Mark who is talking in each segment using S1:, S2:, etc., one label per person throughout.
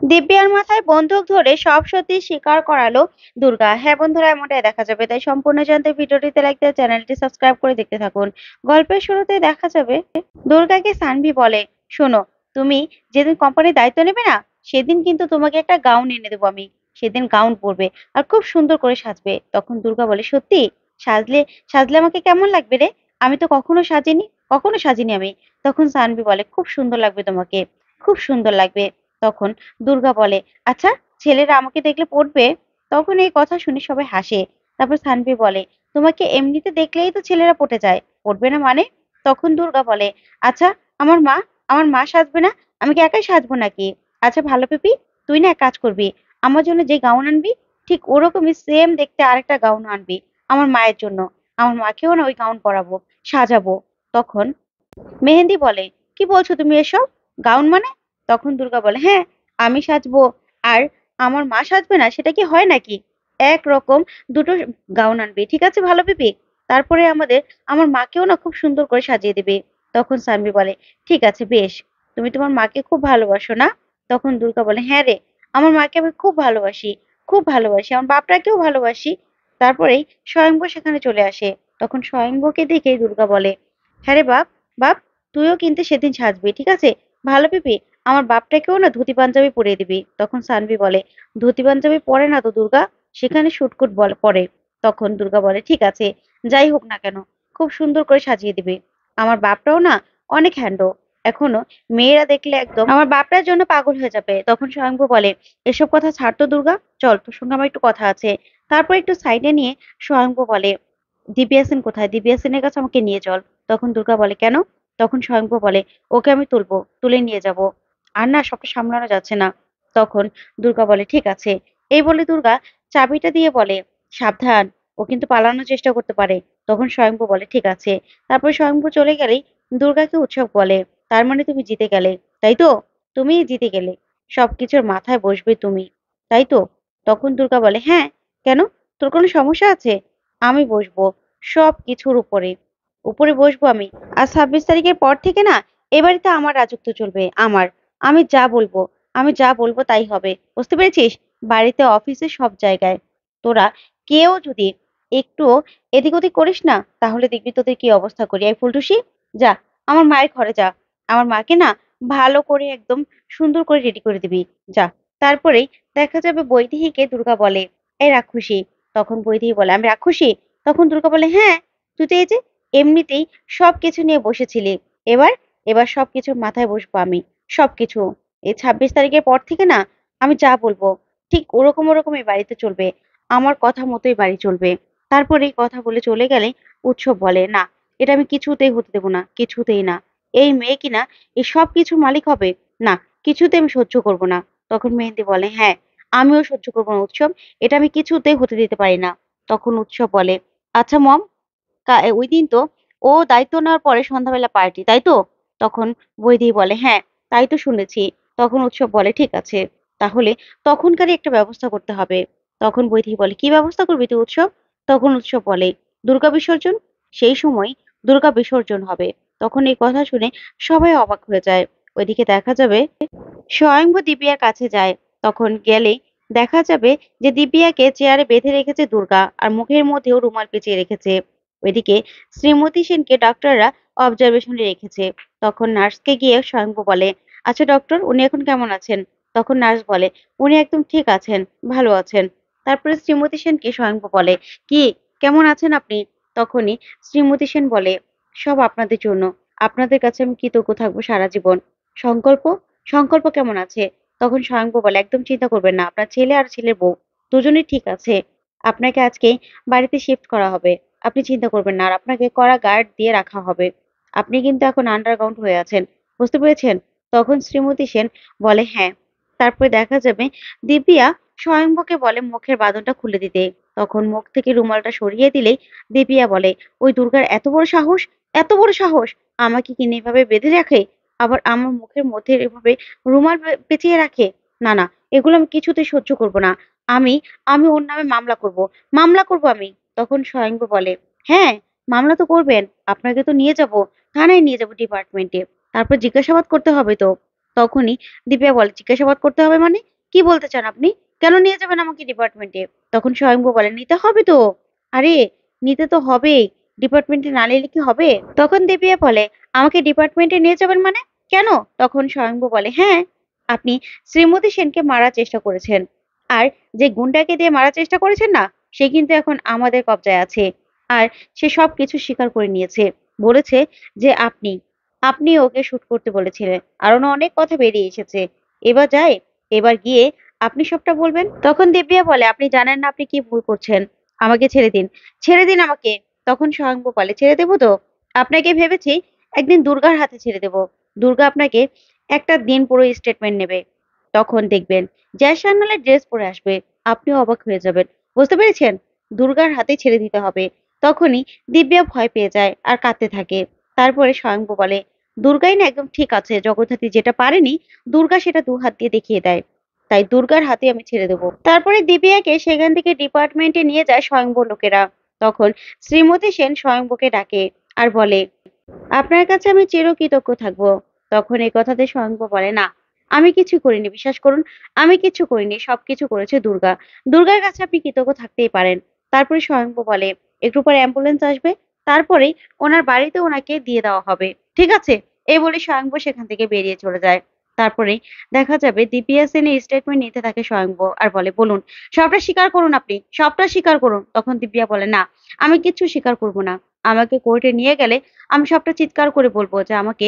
S1: দিব্যার মাথায় বন্দুক ধরে সব সত্যি স্বীকার করালো দুর্গা। হ্যাঁ বন্ধুরা, এমনটাই দেখা যাবে, তাই সম্পূর্ণ জানতে ভিডিওটিতে লাইক দিয়ে চ্যানেলটি সাবস্ক্রাইব করে দেখতে থাকুন। গল্পের শুরুতে দেখা যাবে দুর্গাকে সানভি বলে, শোনো, তুমি যেদিন কোম্পানির দায়িত্ব নেবে না, সেদিন কিন্তু তোমাকে একটা গাউন এনে দেবো আমি। সেদিন গাউন পরবে আর খুব সুন্দর করে সাজবে। তখন দুর্গা বলে, সত্যি? সাজলে সাজলে আমাকে কেমন লাগবে রে? আমি তো কখনো সাজিনি আমি। তখন সানভি বলে, খুব সুন্দর লাগবে তোমাকে, খুব সুন্দর লাগবে। তখন দুর্গা বলে, আচ্ছা, ছেলেরা আমাকে দেখলে পড়বে? তখন এই কথা শুনে সবাই হাসে। তারপর সানভি বলে, তোমাকে এমনিতে দেখলেই তো ছেলেরা পটে যায়, পড়বে না মানে? তখন দুর্গা বলে, আচ্ছা, আমার মা আমার মা সাজবে না? আমি কি একাই সাজবো নাকি? আচ্ছা ভালো পিপি, তুই না এক কাজ করবি, আমার জন্য যে গাউন আনবি, ঠিক ওরকমই সেম দেখতে আরেকটা গাউন আনবি আমার মায়ের জন্য। আমার মাকেও না ওই গাউন পরাবো, সাজাবো। তখন মেহেন্দি বলে, কি বলছো তুমি এসব? গাউন মানে? তখন দুর্গা বলে, হ্যাঁ, আমি সাজবো আর আমার মা সাজবে না, সেটা কি হয় নাকি? একরকম দুটো গাউন আনবে, ঠিক আছে ভালো বেবি? তারপরে আমার মাকেও না খুব সুন্দর করে সাজিয়ে দেবে। তখন সানভি বলে, ঠিক আছে বেশ। তুমি তোমার মাকে খুব ভালোবাসো না? তখন দুর্গা বলে, হ্যাঁ রে, আমার মাকে আমি খুব ভালোবাসি, খুব ভালোবাসি, আমার বাপটাকেও ভালোবাসি। তারপরেই স্বয়ম্ভর সেখানে চলে আসে। তখন স্বয়ম্ভকে দেখে দুর্গা বলে, হ্যাঁ রে বাপ, বাপ, তুইও কিন্তু সেদিন সাজবি, ঠিক আছে? ভালো পিপি, আমার বাপটাকেও না ধুতি পাঞ্জাবি পরিয়ে দিবি। তখন সানভি বলে, ধুতি পাঞ্জাবি পরে না তো দুর্গা, সেখানে শুটকুট পরে। তখন দুর্গা বলে, ঠিক আছে, যাই হোক না কেন, খুব সুন্দর করে সাজিয়ে দিবি। আমার বাপটাও না অনেক হ্যান্ডো, এখনো মেয়েরা দেখলে একদম আমার বাপটার জন্য পাগল হয়ে যাবে। তখন স্বয়ংভু বলে, এসব কথা ছাড় তো দুর্গা, চল তোর সঙ্গে আমার একটু কথা আছে। তারপর একটু সাইডে নিয়ে স্বয়ংভু বলে, দিব্যা সেন কোথায়? দিব্যা সেনের কাছে আমাকে নিয়ে চল। তখন দুর্গা বলে, কেন? তখন স্বয়ংভু বলে, ওকে আমি তুলবো, তুলে নিয়ে যাব। আর না সবটা সামলানো যাচ্ছে না। তখন দুর্গা বলে, ঠিক আছে। এই বলে দুর্গা চাবিটা দিয়ে বলে, সাবধান, ও কিন্তু পালানোর চেষ্টা করতে পারে। তখন স্বয়ংভু বলে, ঠিক আছে। তারপর স্বয়ংভু চলে গেলেই দুর্গাকে উৎসব বলে, তার মানে তুমি জিতে গেলে, তাই তো? তুমিই জিতে গেলে, সবকিছুর মাথায় বসবে তুমি, তাই তো? তখন দুর্গা বলে, হ্যাঁ, কেন, তোর কোনো সমস্যা আছে? আমি বসবো সব কিছুর উপরে, উপরে বসবো আমি। আর 26 তারিখের পর থেকে না, এ বাড়িতে আমার রাজত্ব চলবে, আমার। আমি যা বলবো, আমি যা বলবো তাই হবে, বুঝতে পেরেছিস? বাড়িতে, অফিসে, সব জায়গায় তোরা কেউ যদি একটু এদিক ওদিক করিস না, তাহলে দেখবি তোদের কি অবস্থা করি। এই ফুলটুসি, যা আমার মায়ের ঘরে যা, আমার মাকে না ভালো করে একদম সুন্দর করে রেডি করে দিবি, যা। তারপরেই দেখা যাবে বৈদেহীকে দুর্গা বলে, এই রাক্ষসী। তখন বৈদেহী বলে, আমি রাক্ষসী? তখন দুর্গা বলে, হ্যাঁ, তুই তো এই যে এমনিতেই সবকিছু নিয়ে বসেছিলি, এবার এবার সবকিছুর মাথায় বসবো আমি, সবকিছু। এই 26 তারিখের পর থেকে না, আমি যা বলবো ঠিক ওরকম ওরকম এই বাড়িতে চলবে, আমার কথা মতোই বাড়ি চলবে। তারপর এই কথা বলে চলে গেলে উৎসব বলে, না, এটা আমি কিছুতেই হতে দেবো না, কিছুতেই না। এই মেয়ে কিনা এই সব কিছুর মালিক হবে, না, কিছুতে আমি সহ্য করব না। তখন মেহেন্দি বলে, হ্যাঁ, আমিও সহ্য করবো না উৎসব, এটা আমি কিছুতেই হতে দিতে পারি না। তখন উৎসব বলে, আচ্ছা মম, ওই দিন তো ও দায়িত্ব নেওয়ার পরে সন্ধ্যাবেলা পার্টি, তাই তো? তখন বৈদেহী বলে, হ্যাঁ, তাই তো শুনেছি। তখন উৎসব বলে, ঠিক আছে, তাহলে তখনকারই একটা ব্যবস্থা করতে হবে। তখন বৈদেহী বলে, কি ব্যবস্থা করবি তুই উৎসব? তখন উৎসব বলে, দুর্গা বিসর্জন। সেই সময় দুর্গা বিসর্জন হবে। তখন এই কথা শুনে সবাই অবাক হয়ে যায়। ওইদিকে দেখা যাবে স্বয়ংভু দিব্যার কাছে যায়। তখন গেলে দেখা যাবে যে দিব্যাকে চেয়ারে বেঁধে রেখেছে দুর্গা, আর মুখের মধ্যেও রুমাল পেঁচিয়ে রেখেছে। ওইদিকে শ্রীমতী সেনকে ডক্টররা অবজারভেশনে রেখেছে। তখন নার্সকে গিয়ে স্বয়ংভু বলে, আচ্ছা ডক্টর, উনি এখন কেমন আছেন? তখন নার্স বলে, উনি একদম ঠিক আছেন, ভালো আছেন। তারপরে শ্রীমতী সেনকে স্বয়ংভু বলে, কি, কেমন আছেন আপনি? তখনই শ্রীমতী সেন বলে, সব আপনাদের জন্য, আপনাদের কাছে আমি কৃতজ্ঞ থাকবো সারা জীবন। সংকল্প, সংকল্প কেমন আছে? তখন স্বয়ংভু বলে, একদম চিন্তা করবেন না, আপনার ছেলে আর ছেলের বউ দুজনেই ঠিক আছে। আপনাকে আজকে বাড়িতে শিফট করা হবে, আপনি চিন্তা করবেন না, আর আপনাকে কড়া গার্ড দিয়ে রাখা হবে। আপনি কিন্তু এখন আন্ডারগ্রাউন্ড হয়ে আছেন, বুঝতে পেরেছেন? তখন শ্রীমতী সেন বলে, হ্যাঁ। তারপরে দেখা যাবে দিব্যা স্বয়ংভুকে বলে মুখের বাঁধনটা খুলে দিতে। তখন মুখ থেকে রুমালটা সরিয়ে দিলেই দিব্যা বলে, ওই দুর্গার এত বড় সাহস, এত বড় সাহস, আমাকে কিনে এভাবে বেঁধে রাখে, আবার আমার মুখের মধ্যে এভাবে রুমাল পেঁচিয়ে রাখে। না না, এগুলো আমি কিছুতেই সহ্য করব না। আমি আমি ওর নামে মামলা করব, মামলা করব আমি। তখন স্বয়ংভু বলে, হ্যাঁ, মামলা তো করবেন, আপনাকে তো নিয়ে যাব, থানায় নিয়ে যাব, ডিপার্টমেন্টে, তারপর জিজ্ঞাসাবাদ করতে হবে তো। তখনই দিব্যা বলে, জিজ্ঞাসাবাদ করতে হবে মানে? কি বলতে চান আপনি? কেন নিয়ে যাবেন আমাকে ডিপার্টমেন্টে? তখন স্বয়ংভু বলে, নিতে হবে তো। আরে, নিতে তো হবেই। ডিপার্টমেন্টে না নিলে কি হবে? তখন দিব্যা বলে, আমাকে ডিপার্টমেন্টে নিয়ে যাবেন মানে? কেন? তখন স্বয়ংভু বলে, হ্যাঁ, আপনি শ্রীমতী সেনকে মারার চেষ্টা করেছেন। আর যে গুন্ডাকে দিয়ে মারার চেষ্টা করেছেন না, সে কিন্তু এখন আমাদের কবজায় আছে। আর সে সবকিছু স্বীকার করে নিয়েছে। বলেছে যে আপনি ওকে শুট করতে বলেছিলেন। আরো না অনেক কথা বেরিয়ে এসেছে। এবার যাই, এবার গিয়ে আপনি সবটা বলবেন। তখন দিব্যা বলে, আপনি জানেন না আপনি কি ভুল করছেন। আমাকে ছেড়ে দিন, ছেড়ে দিন আমাকে। তখন স্বয়ংভু বলে, ছেড়ে দেবো তো। আপনাকে ভেবেছি একদিন দুর্গার হাতে ছেড়ে দেবো। দুর্গা আপনাকে একটা দিন পুরো স্টেটমেন্ট নেবে। তখন দেখবেন জয় সান্যালের ড্রেস পরে আসবে। আপনিও অবাক হয়ে যাবেন। বুঝতে পেরেছেন? দুর্গার হাতে ছেড়ে দিতে হবে। তখনই দিব্যা ভয় পেয়ে যায় আর কাঁদতে থাকে। তারপরে স্বয়ংভু বলে, দুর্গাই না একদম ঠিক আছে। জগদ্ধাত্রী যেটা পারেনি, দুর্গা সেটা দু হাত দিয়ে দেখিয়ে দেয়। তাই দুর্গার হাতে আমি ছেড়ে দেবো। তারপরে দিব্যাকে সেখান থেকে ডিপার্টমেন্টে নিয়ে যায় স্বয়ংভূর লোকেরা। তখন শ্রীমতী সেন স্বয়ংভূকে ডাকে আর বলে, আপনার কাছে আমি চিরকৃতজ্ঞ থাকবো। তখন এই কথাতে স্বয়ংভূ বলে, না, আমি কিছু করিনি, বিশ্বাস করুন। আমি কিছু করিনি, সবকিছু করেছে দুর্গা। দুর্গার কাছে আপনি কৃতজ্ঞ থাকতেই পারেন। তারপরে স্বয়ংভূ বলে, একটু পরে অ্যাম্বুলেন্স আসবে। তারপরেই ওনার বাড়িতে ওনাকে দিয়ে দেওয়া হবে। ঠিক আছে? এই বলে স্বয়ংভূ সেখান থেকে বেরিয়ে চলে যায়। তারপরে দেখা যাবে দিব্যা সেনের স্টেটমেন্ট নিতে থাকে স্বয়ংভূ আর বলে, বলুন, সবটা স্বীকার করুন, আপনি সবটা স্বীকার করুন। তখন দিব্যা বলে, না, আমি কিচ্ছু স্বীকার করবো না। আমাকে কোর্টে নিয়ে গেলে আমি সবটা চিৎকার করে বলবো যে আমাকে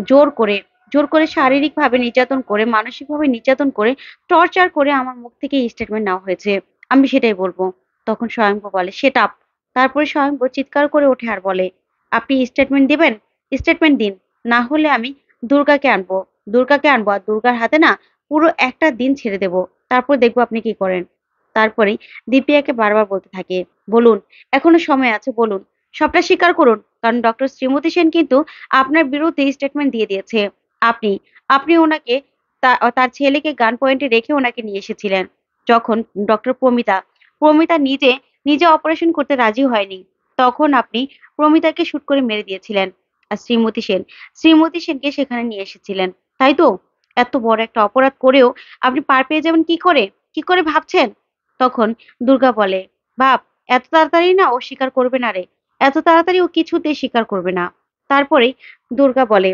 S1: জোর করে জোর করে শারীরিকভাবে নির্যাতন করে, মানসিকভাবে নির্যাতন করে, টর্চার করে আমার মুখ থেকে স্টেটমেন্ট নেওয়া হয়েছে। আমি সেটাই বলবো। তখন স্বয়ংভূ বলে, সেট আপ। তারপরে স্বয়ংভূ চিৎকার করে ওঠে আর বলে, আপনি স্টেটমেন্ট দিবেন? স্টেটমেন্ট দিন, না হলে আমি দুর্গাকে আনবো। দুর্গাকে আনবো আর দুর্গার হাতে না পুরো একটা দিন ছেড়ে দেবো। তারপর দেখবো আপনি কি করেন। তারপরে দিব্যাকে বারবার বলতে থাকে, বলুন, এখনো সময় আছে, বলুন, সবটা স্বীকার করুন। কারণ ডক্টর শ্রীমতী সেন কিন্তু আপনার বিরুদ্ধে স্টেটমেন্ট দিয়ে দিয়েছে। আপনি আপনি ওনাকে তার ছেলেকে গান পয়েন্টে রেখে ওনাকে নিয়ে এসেছিলেন। যখন ডক্টর প্রমিতা নিজে অপারেশন করতে রাজি হয়নি, তখন আপনি প্রমিতাকে শুট করে মেরে দিয়েছিলেন। আর শ্রীমতী সেনকে সেখানে নিয়ে এসেছিলেন। তাই তো? এত বড় একটা অপরাধ করেও আপনি পার পেয়ে যাবেন কি করে? কি করে ভাবছেন? তখন দুর্গা বলে, বাপ, এত তাড়াতাড়ি না ও স্বীকার করবে না রে। এত তাড়াতাড়ি ও কিছুতেই স্বীকার করবে না। তারপরে দুর্গা বলে,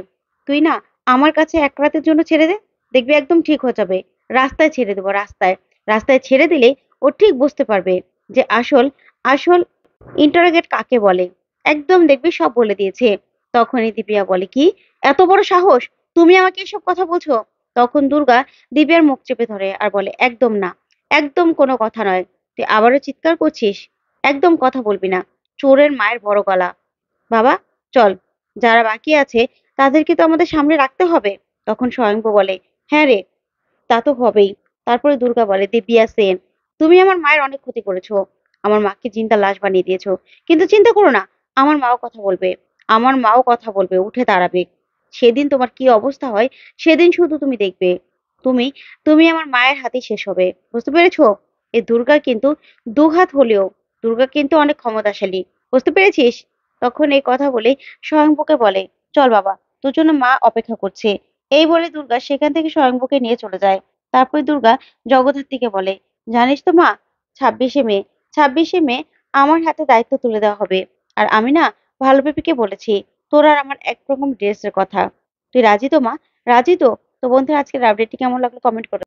S1: তুই না আমার কাছে এক রাতের জন্য ছেড়ে দে, দেখবি একদম ঠিক হয়ে যাবে। রাস্তায় ছেড়ে দেবো, রাস্তায়। রাস্তায় ছেড়ে দিলে ও ঠিক বুঝতে পারবে যে আসল আসল ইন্টারোগেট কাকে বলে। একদম দেখবি সব বলে দিয়েছে। তখনই দিব্যা বলে, কি এত বড় সাহস, তুমি আমাকে এসব কথা বলছো? তখন দুর্গা দিব্যার মুখ চেপে ধরে আর বলে, একদম না, একদম কোনো কথা নয়। তুই আবারও চিৎকার করছিস? একদম কথা বলবি না। চোরের মায়ের বড় গলা। বাবা, চল, যারা বাকি আছে তাদেরকে তো আমাদের সামনে রাখতে হবে। তখন স্বয়ংভূ বলে, হ্যাঁ রে, তা তো হবেই। তারপরে দুর্গা বলে, দিব্যা সেন, তুমি আমার মায়ের অনেক ক্ষতি করেছো। আমার মাকে জিন্দা লাশ বানিয়ে দিয়েছো। কিন্তু চিন্তা করো না, আমার মাও কথা বলবে। আমার মাও কথা বলবে, উঠে দাঁড়াবে। সেদিন তোমার কি অবস্থা হয়, সেদিন শুধু তুমি দেখবে। তুমি তুমি আমার মায়ের হাতে শেষ হবে। বুঝতে পেরেছো? এই দুর্গা কিন্তু দুহাত হলেও, দুর্গা কিন্তু অনেক ক্ষমতাশালী। বুঝতে পেরেছিস? তখন এই কথা বলে স্বয়ংভূকে বলে, চল বাবা, তোর জন্য মা অপেক্ষা করছে। এই বলে দুর্গা সেখান থেকে স্বয়ংভূকে নিয়ে চলে যায়। তারপরে দুর্গা জগদ্ধাত্রীকে বলে, জানিস তো মা, 26শে মে 26শে মে আমার হাতে দায়িত্ব তুলে দেওয়া হবে। আর আমি না ভালো পেঁপেকে বলেছি তোর আর আমার একরকম ড্রেসের কথা। তুই রাজি তো মা? রাজি তো? তো বন্ধুরা, আজকের আপডেটটি কেমন লাগলো কমেন্ট করো।